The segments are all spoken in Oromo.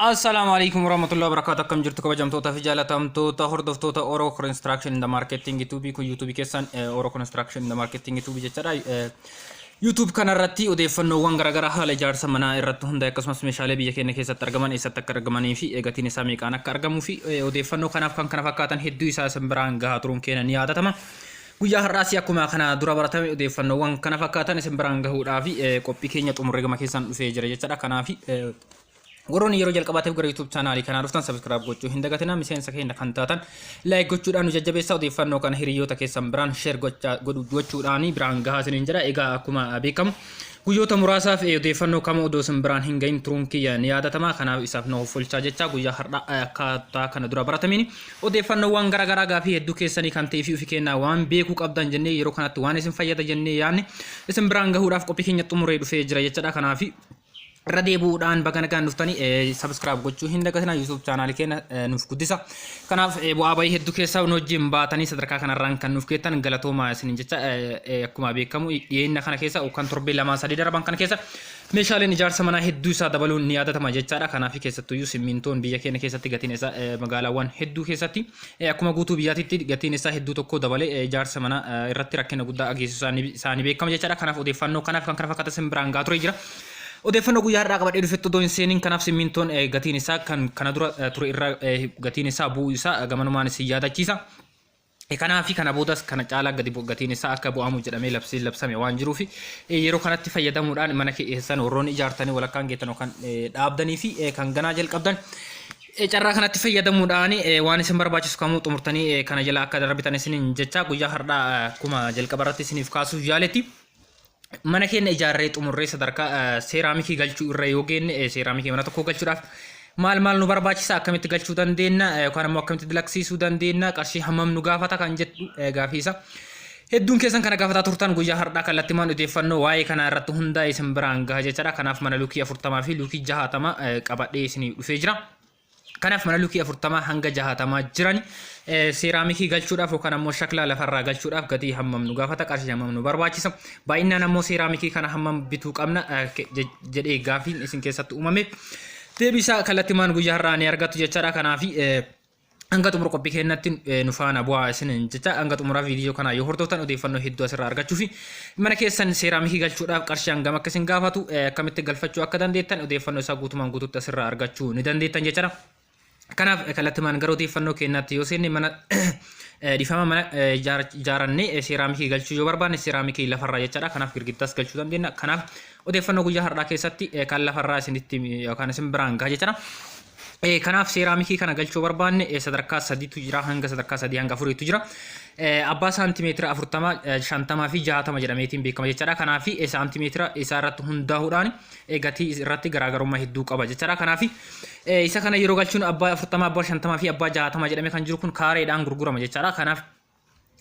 السلام عليكم ورحمة الله وبركاته. كم جرت كبجمتوتا في جالتمتوتا هردفتوتا أورو كونستراكشن إن ماركتينج يوتيوب كو يوتيوب كيسان أورو كونستراكشن إن ماركتينج يوتيوب جتراي يوتيوب كان رتي وديفنو وانغرغرا حال جار سمنا الرت هندا كسمس مشالي بيا كين كيس ترجمان إيش ترجماني في إجتين سامي كأنا كرجمو في وديفنو كان فكاتن هدوي ساسم برانغ هاترون كين نيادا تما guyyaa har'aas akkuma kana dura baratame odeeffannoowwan kana fakkaatan isin biraan gahuudhaaf qophii keenya xumuree gama keessan dhufee jira jechuudha. Kanaaf warroonni yeroo jalqabaatiif gara YouTube channel kanaa dhuftan subscribe gochuu hin dagatinaa, miseensa keenya kan taatan like gochuudhaan nu jajjabeessaa, odeeffannoo kana hiriyoota keessan biraan share gochuudhaan biraan gahaa isiniin jira. Egaa akkuma beekamu guyyoota muraasaaf odeeffannoo kamuu odoo isin biraan hin gahin turuun kiyya ni yaadatama. Kanaaf isaaf nu folchaa jecha guyyaa har'aa akkaataa kana dura baratameen odeeffannoowwan garaagaraa gaafii hedduu keessanii kan ta'ee fi ofii kennaa waan beekuu qabdan jennee yeroo kanatti waan isin fayyada jennee yaadne isin biraan gahuudhaaf qophii keenya xumuree dhufee jira jechuudha. Kanaaf radeebuudhaan baga nagaan dhuftanii subscribe gochuu hin dagatinaa, YouTube channel keenya nuuf guddisa. Kanaaf bu'aa bayii hedduu keessaa nu wajjin baatanii sadarkaa kanarraan kan nuuf geettan galatoomaa isiniin jecha. Akkuma beekamu dhiyeenya kana keessa kan torbee lama sadii darban kana keessa meeshaaleen ijaarsa manaa hedduu isaa dabaluun ni yaadatama jechaadha. Kanaaf keessattuyyuu simmintoon biyya keenya keessatti gatiin isaa magaalaawwan hedduu keessatti akkuma guutuu biyyaatitti gatiin isaa hedduu tokko dabalee ijaarsa manaa irratti rakkina guddaa ageessisu isaanii beekama jechaadha. Kanaaf odeeffannoo kanaaf kan kana fakkaata isin biraan gahaa ture jira. odeeffannoo guyyaa har'aa qabadhee dhufetti odoo hin seeniin kanaaf simmintoon gatiin isaa kan kana dura ture irra gatiin isaa bu'uu isaa gamanumaan isin yaadachiisa. Kanaaf kana boodas kana caalaa gadi gatiin isaa akka bu'amu jedhamee labsame waan jiruuf yeroo kanatti fayyadamuudhaan mana keessan warroonni ijaartanii walakkaan geettan kan dhaabdanii fi kan ganaa jalqabdan carraa kanatti fayyadamuudhaan waan isin barbaachisu kamuu xumurtanii kana jala akka darbitan isiniin jecha guyyaa har'aa akkuma jalqaba irratti isiniif kaasuuf yaaletti. Mana keenya ijaarree xumurree sadarkaa seeraamikii galchuu irra yoo geenne seeraamikii mana tokko galchuudhaaf maal nu barbaachisa, akkamitti galchuu dandeenya yookaan immoo akkamitti dalagsiisuu dandeenya, qarshii hammam nu gaafata kan jedhu gaafiisa. Hedduun keessan kana gaafataa turtan guyyaa har'aa kallattimaan odeeffannoo waa'ee kana irratti hundaa'e isin biraan gaha jechaadha. Kanaaf mana luukii 40 fi luukii 60 qabadhee isiniif dhufee jira. Kanaaf mana luukii 40 hanga 60 jiran seeraamikii galchuudhaaf yookaan ammoo shaklaa lafarraa galchuudhaaf gatii hammam nu gaafata, qarshii hammam nu barbaachisa, baay'inaan ammoo seeraamikii kana hammam bituu qabna jedhee gaafiin isin keessatti uumame deebii isaa kallattimaan guyyaa har'aa ni argattu jechaadha. Kanaaf hanga xumura qophii keenyatti nu faana bu'aa isin jecha. Hanga xumura viidiyoo kanaa yoo hordoftan odeeffannoo hedduu asirraa argachuu fi mana keessan seeraamikii galchuudhaaf qarshii hangam akka isin gaafatu, akkamitti galfachuu akka dandeettan odeeffannoo isaa guutumaan guutuutti asirraa argachuu ni dandeettan jechaadha. Kanaaf kallattimaan gara odeeffannoo keenyatti yoo seenne mana difama mana ijaarannee seeraamikii galchuu yoo barbaanne seeraamikii lafarraa jechaadha. Kanaaf girgiddaas galchuu dandeenya. Kanaaf odeeffannoo guyyaa har'aa keessatti kan lafarraa isinitti yookaan isin biraan gaha jechaadha. Kanaaf seeraamikii kana galchuu barbaanne sadarkaa 3tu jira hanga sadarkaa 3 hanga 4tu jira. Abbaa saantimeetira 40 50 fi 60 jedhameetiin beekama jechaadha. Kanaaf saantimeetira isaa irratti hundaa'uudhaan gatii irratti garaagarummaa hedduu qaba jechaadha. Kanaaf isa kana yeroo galchuun abbaa 40 abbaa 50 fi abbaa 60 jedhamee kan jiru kun kaareedhaan gurgurama jechaadha. Kanaaf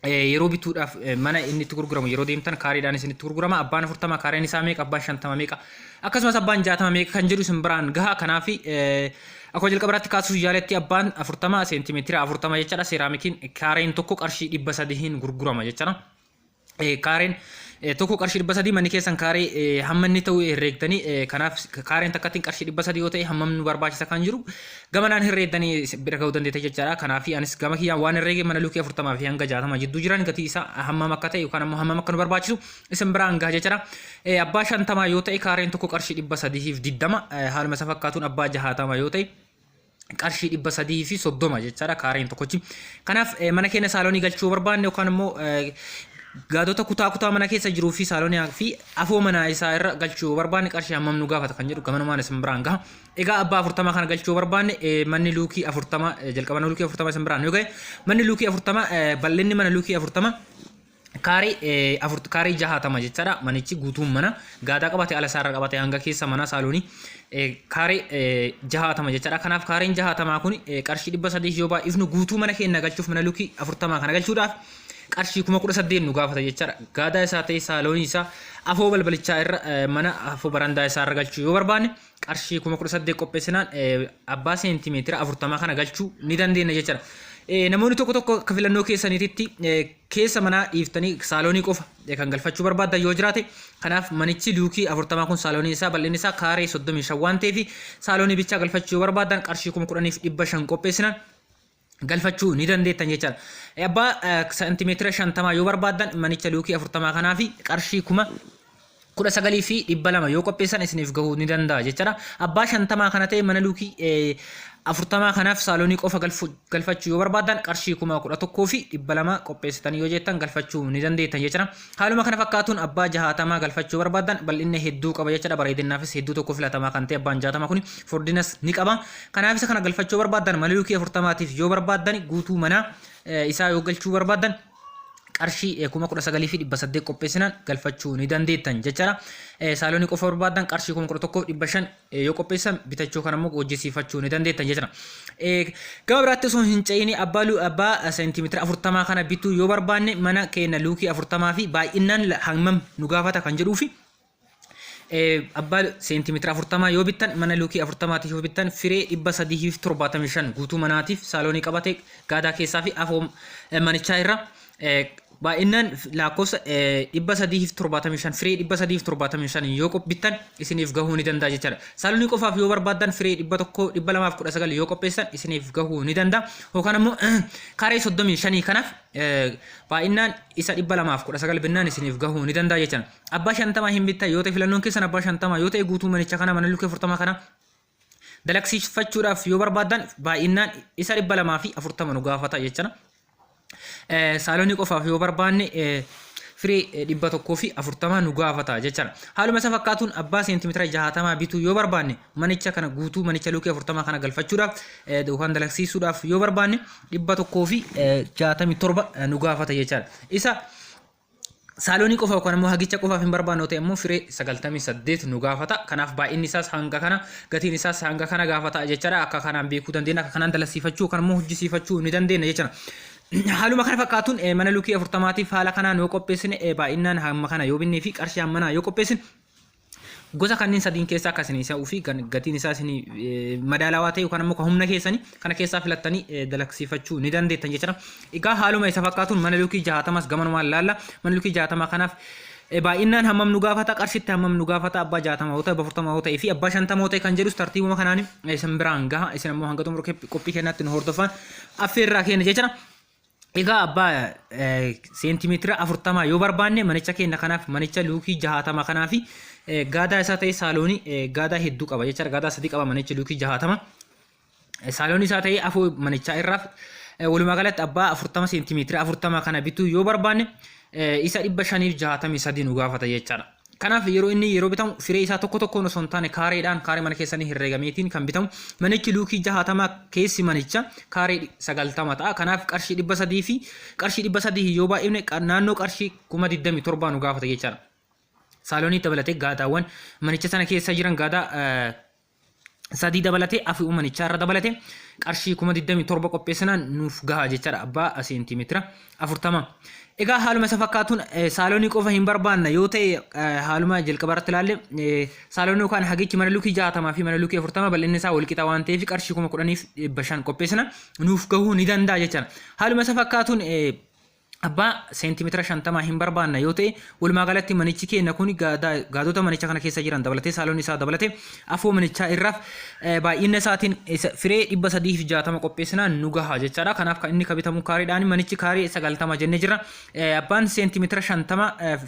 yeroo bituudhaaf mana inni itti gurguramu yeroo deemtan kaareedhaan isinitti gurgurama. Abbaan 40 kaareen isaa meeqa, abbaan 50 meeqa, akkasumas abbaan 60 meeqa kan jiru isin biraan gaha. Kanaaf akkuma jalqabaatti kaasuuf yaaletti abbaan 40 seentimeetira 40 jechaadha. Seeraamikiin kaareen tokko qarshii 300 gurgurama jechaadha. Kaareen tokko qarshii 300 manni keessan kaaree hamma inni ta'u herreegdanii. Kanaaf kaareen takkattiin qarshii 300 yoo ta'e hammam nu barbaachisa kan jiru gamanaan herreegdanii bira ga'uu dandeetta jechaadha. Kanaaf anis gama kiyyaan waan herreege mana luukii 40 fi hanga 60 jidduu jiran gatii isaa hammam akka ta'e yookaan ammoo hammam akka nu barbaachisu isin biraan gaha jechaadha. Abbaa 50 yoo ta'e kaareen tokko qarshii 320 haaluma isa fakkaatuun abbaa 60 yoo ta'e qarshii 330 jechaadha kaareen tokkochi. Kanaaf mana keenya saaloonii galchuu barbaanne yookaan immoo gaadota kutaa mana keessa jiruu fi saaloonii fi afoo mana isaa irra galchuu barbaanne qarshii hammam nu gaafata kan jedhu gamanumaan isin biraan gaha. Egaa abbaa 40 kana galchuu barbaanne manni luukii 40 jalqaba mana luukii 40 isin biraan yoo ga'e manni luukii 40 bal'inni mana luukii 40 kaarii 60 jechaadha. Manichi guutuun mana gaadaa qabate ala isaarra qabate hanga keessa mana saaloonii kaarii 60 jechaadha. Kanaaf kaariin 60 kun qarshii 300 yoo baay'ifnu guutuu mana keenya galchuuf mana luukii 40 kana galchuudhaaf qarshii 18,000 nu gaafata jechaadha. Gaadaa isaa ta'e saaloonii isaa afoo balbalichaa irra mana afoo barandaa isaa irra galchuu yoo barbaanne qarshii 18,000 qopheessinaan abbaa seentimeetira 40 kana galchuu ni dandeenya jechaadha. namoonni tokko tokko akka filannoo keessaniititti keessa manaa dhiiftanii saaloonii qofa kan galfachuu barbaadan yoo jiraate kanaaf manichi luukii 40 kun saaloonii isaa bal'inni isaa kaaree 35 waan ta'eef saaloonii bichaa galfachuu yoo barbaadan qarshii 10,500 qopheessinan galfachuu ni dandeettan jechaadha. Abbaa santimeetira 50 yoo barbaadan manicha luukii 40 kanaa fi qarshii 19,200 yoo qopheessan isiniif gahuu ni danda'a jechaadha. Abbaa 50 kana ta'e mana luukii 40 kanaaf saaloonii qofa galfachuu yoo barbaadan qarshii 11,200 qopheessitanii yoo jettan galfachuu ni dandeettan jechaadha. Haaluma kana fakkaatuun abbaa 60 galfachuu barbaadan bal'inni hedduu qaba jechaadha. Bareedinaafis hedduu tokko filatamaa kan ta'e abbaan 60 kun fordinas ni qaba. Kanaaf isa kana galfachuu barbaadan mana luukii 40tiif yoo barbaadan guutuu mana isaa yoo galchuu barbaadan qarshii 19,800 qopheessinan galfachuu ni dandeettan jechaadha. Saaloonii qofa barbaadan qarshii 11,500 yoo qopheessan bitachuu kan ammoo hojjisiifachuu ni dandeettan jechaadha. Gama biraatti osoo hin ce'ini abbaa seentimeetira 40 kana bituu yoo barbaanne mana keenya luukii 40 fi baay'inaan hammam nu gaafata kan jedhuufi abbaa seentimeetira 40 yoo bittan mana luukii 40 yoo bittan firee 375 guutuu manaatiif saaloonii qabate gaadaa keessaa fi afoo manichaa irra baay'inaan lakkoofsa 375 firee 375 yoo bittan isiniif gahuu ni danda'a jechaadha. Saaloonii qofaaf yoo barbaadan firee 100,219 yoo qopheessan isiniif gahuu ni danda'a. Yookaan ammoo kaaree 35 kanaaf baay'inaan isa 219 binnaan isiniif gahuu ni danda'a jechaadha. Abbaa 50 hin bittan yoo ta'e filannoon keessan abbaa 50 yoo ta'e guutuu manicha kana mana luukii 40 kana dalagsiifachuudhaaf yoo barbaadan baay'inaan isa 240 nu gaafata jechaadha. Saaloonii qofaaf yoo barbaanne firee 140 nu gaafata jechaadha. Haaluma isa fakkaatuun abbaa seentimeetira 60 bituu yoo barbaanne manicha kana guutuu manicha luukii 40 kana galfachuudhaaf yookaan dalagsiisuudhaaf yoo barbaanne 167 nu gaafata jechaadha. Isa saaloonii qofa yookaan ammoo hagicha qofaaf hin barbaanne ta'e ammoo firee 98 nu gaafata. Kanaaf baay'inni isaas hanga kana gatiin isaas hanga kana gaafata jechaadha. Akka kanaan beekuu dandeenya, akka kanaan dalagsiifachuu yookaan ammoo hojjisiifachuu ni dandeenya jechaadha. Haaluma kana fakkaatuun mana luukii 40tiif haala kanaan yoo qopheessine baay'inaan hamma kana yoo binnee fi qarshii hammanaa yoo qopheessine gosa kanneen sadiin keessaa akkasini isaa fi gatiin isaa isinii madaalawaa ta'e yookaan ammoo humna keessanii kana keessaa filattanii dalagsiifachuu ni dandeettan jechuudha. Egaa haaluma isa fakkaatuun mana luukii 60 gamanumaan laalla. Mana luukii 60 kanaaf baay'inaan hammam nu gaafata qarshitti hammam nu gaafata abbaa 60 yoo ta'e 40 yoo ta'e fi abbaa 50 yoo ta'e kan jedhus tartiibuma kanaan isin biraan gaha. Isin ammoo hanga xumura qophii kennaatti nu hordofan affeerraa kenna jechuudha. Egaa abbaa seentimeetira 40 yoo barbaanne manicha keenya kanaaf manicha luukii 60 kanaa fi gaadaa isaa ta'e saaloonii gaadaa hedduu qaba jechuudha. Gaadaa sadii qaba manicha luukii 60. Saaloonii isaa ta'e afoo manichaa irraaf walumaa galatti abbaa 40 seentimeetira 40 kana bituu yoo barbaanne isa 563 nu gaafata jechaadha. Kanaaf yeroo bitamu firee isaa tokko tokkoon osoo hin taane kaareedhaan kaaree mana keessanii herreegameetiin kan bitamu manichi luukii 60 keessi manicha kaaree 90 ta'a. Kanaaf qarshii 300 fi qarshii 300 yoo baay'ifne naannoo qarshii 27,000 nu gaafata jechaadha. Saaloonii dabalatee gaadaawwan manicha sana keessa jiran gaadaa sadii dabalatee afur manichaa irra dabalatee qarshii 27,000 qopheessinaan nuuf gaha jechaadha abbaa seentimeetira 40. Egaa haaluma isa fakkaatuun saaloonii qofa hin barbaanna yoo ta'e haaluma jalqaba irratti ilaalle saaloonii yookaan hagichi mana luukii 60 fi mana luukii 40 bal'inni isaa wal qixa waan ta'eef qarshii 10,500 qopheessina nuuf gahuu ni danda'a jechaadha. Haaluma isa fakkaatuun abbaa seentimeetira 50 hin barbaanna yoo ta'e walumaa galatti manichi keenya kun gaadota manicha kana keessa jiran dabalatee saaloonii isaa dabalatee afoo manichaa irraaf baay'ina isaatiin firee 360 qopheessinaan nu gaha jechaadha. Kanaaf kan inni kabitamu kaareedhaan manichi kaaree 90 jennee jirra. Abbaan seentimeetira 50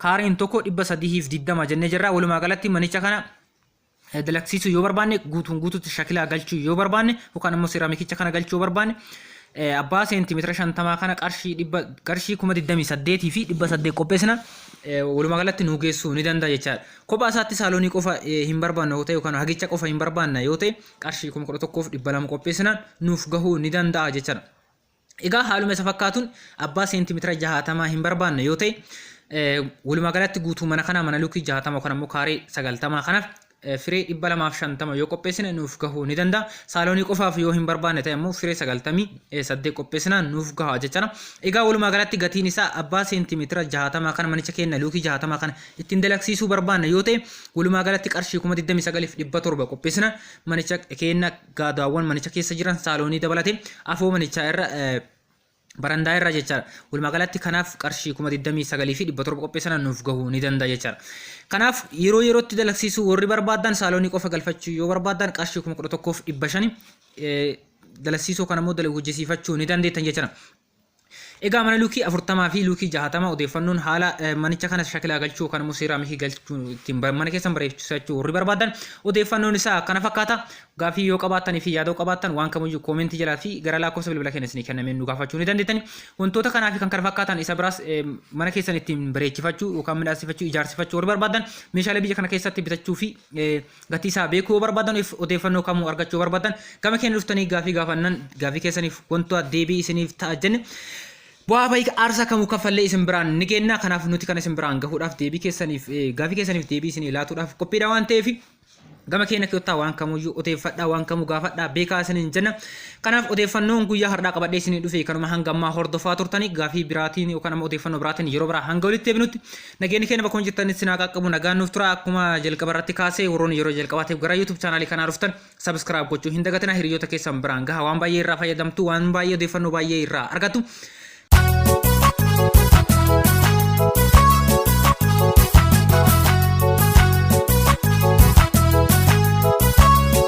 kaareen tokko 320 jennee jirra. Walumaa galatti manicha kana dalagsiisuu yoo barbaanne guutuutti shakilaa galchuu yoo barbaanne yookaan immoo seeraamikicha kana galchuu yoo barbaanne abbaa seentimeetira 50 kana qarshii 28,000 fi 800 qopheessina walumaa galatti nu geessuu ni danda'a jechaadha. Kophaa isaatti saaloonii qofa hin barbaanna yoo ta'e yookaan hagicha qofa hin barbaanna yoo ta'e qarshii 11,200 qopheessinaan nuuf gahuu ni danda'a jechaadha. Egaa haaluma isa fakkaatuun abbaa seentimeetira 60 hin barbaanna yoo ta'e walumaa galatti guutuu mana kana mana luukii 60 yookaan immoo kaaree 90 kanaaf firee 250 yoo qopheessine nuuf gahuu ni danda'a. Saaloonii qofaaf yoo hin barbaanne ta'e immoo firee 98 qopheessinaan nuuf gaha jechuudha. Egaa walumaa galatti gatiin isaa abbaa seentimeetira 60 kana manicha keenya luukii 60 kana ittiin dalagsiisuu barbaanne yoo ta'e walumaa galatti qarshii 29,700 qopheessinaan manicha keenya gaadaawwan manicha keessa jiran saaloonii dabalatee afoo manichaa irra barandaa irra jechaadha. Walumaa galatti kanaaf qarshii 29,700 qopheessinaan nuuf gahuu ni danda'a jechaadha. Kanaaf yeroo yerootti dalagsiisuu warri barbaadan saaloonii qofa galfachuu yoo barbaadan qarshii 11,500 dalagsiisuu kana immoo hojjisiifachuu ni dandeettan jechaadha. Egaa mana luukii 40 fi luukii 60 odeeffannoon haala manicha kana shakilaa galchuu kan immoo seeraamikii galchuu ittiin mana keessan bareechifachuu warri barbaadan odeeffannoon isaa akkana fakkaata. Gaafii yoo qabaatanii fi yaada qabaattan waan kamiyyuu koomentii jalaa fi gara lakkoofsa bilbila keenya isinii kennameen nu gaafachuu ni dandeettani. Wantoota kanaa fi kan kana fakkaatan isa biraas mana keessan ittiin bareechifachuu yookaan midhaasifachuu ijaarsifachuu warri barbaadan meeshaalee biyya kana keessatti bitachuu fi gatii isaa beekuu barbaadan odeeffannoo kamuu argachuu barbaadan gama keenya dhuftanii gaafii gaafannan gaafii keessaniif wantoota deebii isiniif ta'a jenne. Bu'aa bayii aarsaa kamuu kaffallee isin biraan ni kenna. Kanaaf nuti kan isin biraan gahuudhaaf deebii keessaniif gaafii keessaniif deebii isinii laatuudhaaf qophiidha waan ta'eef gama keenya keessaa waan kamuyyuu odeeffadhaa waan kamuu gaafadhaa beekaa isiniin jenna. Kanaaf odeeffannoon guyyaa har'aa qabadhee isinii dhufe kanuma hanga ammaa hordofaa turtanii gaafii biraatiin yookaan ammoo odeeffannoo biraatiin yeroo biraa hanga walitti deebinutti nageenyi keenya bakka jirtanitti sinaa qaqqabu nagaan nuuf tura. Akkuma jalqaba irratti kaasee warroonni yeroo jalqabaatiif gara YouTube chaanaalii kanaa dhuftan subscribe gochuu hin dagatinaa. Hiriyoota keessan biraan gaha waan baay'ee irraa fayyadamtu waan baay'ee odeeffannoo baay'ee irraa argattu.